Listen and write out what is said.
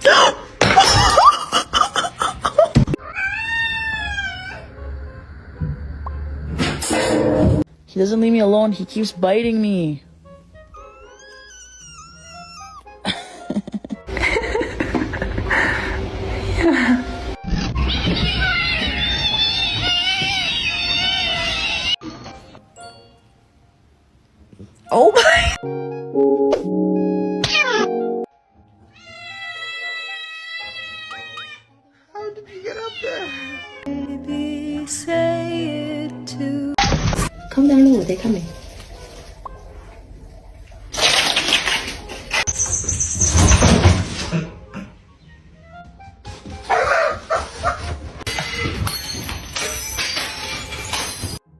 He doesn't leave me alone. He keeps biting me. Oh my.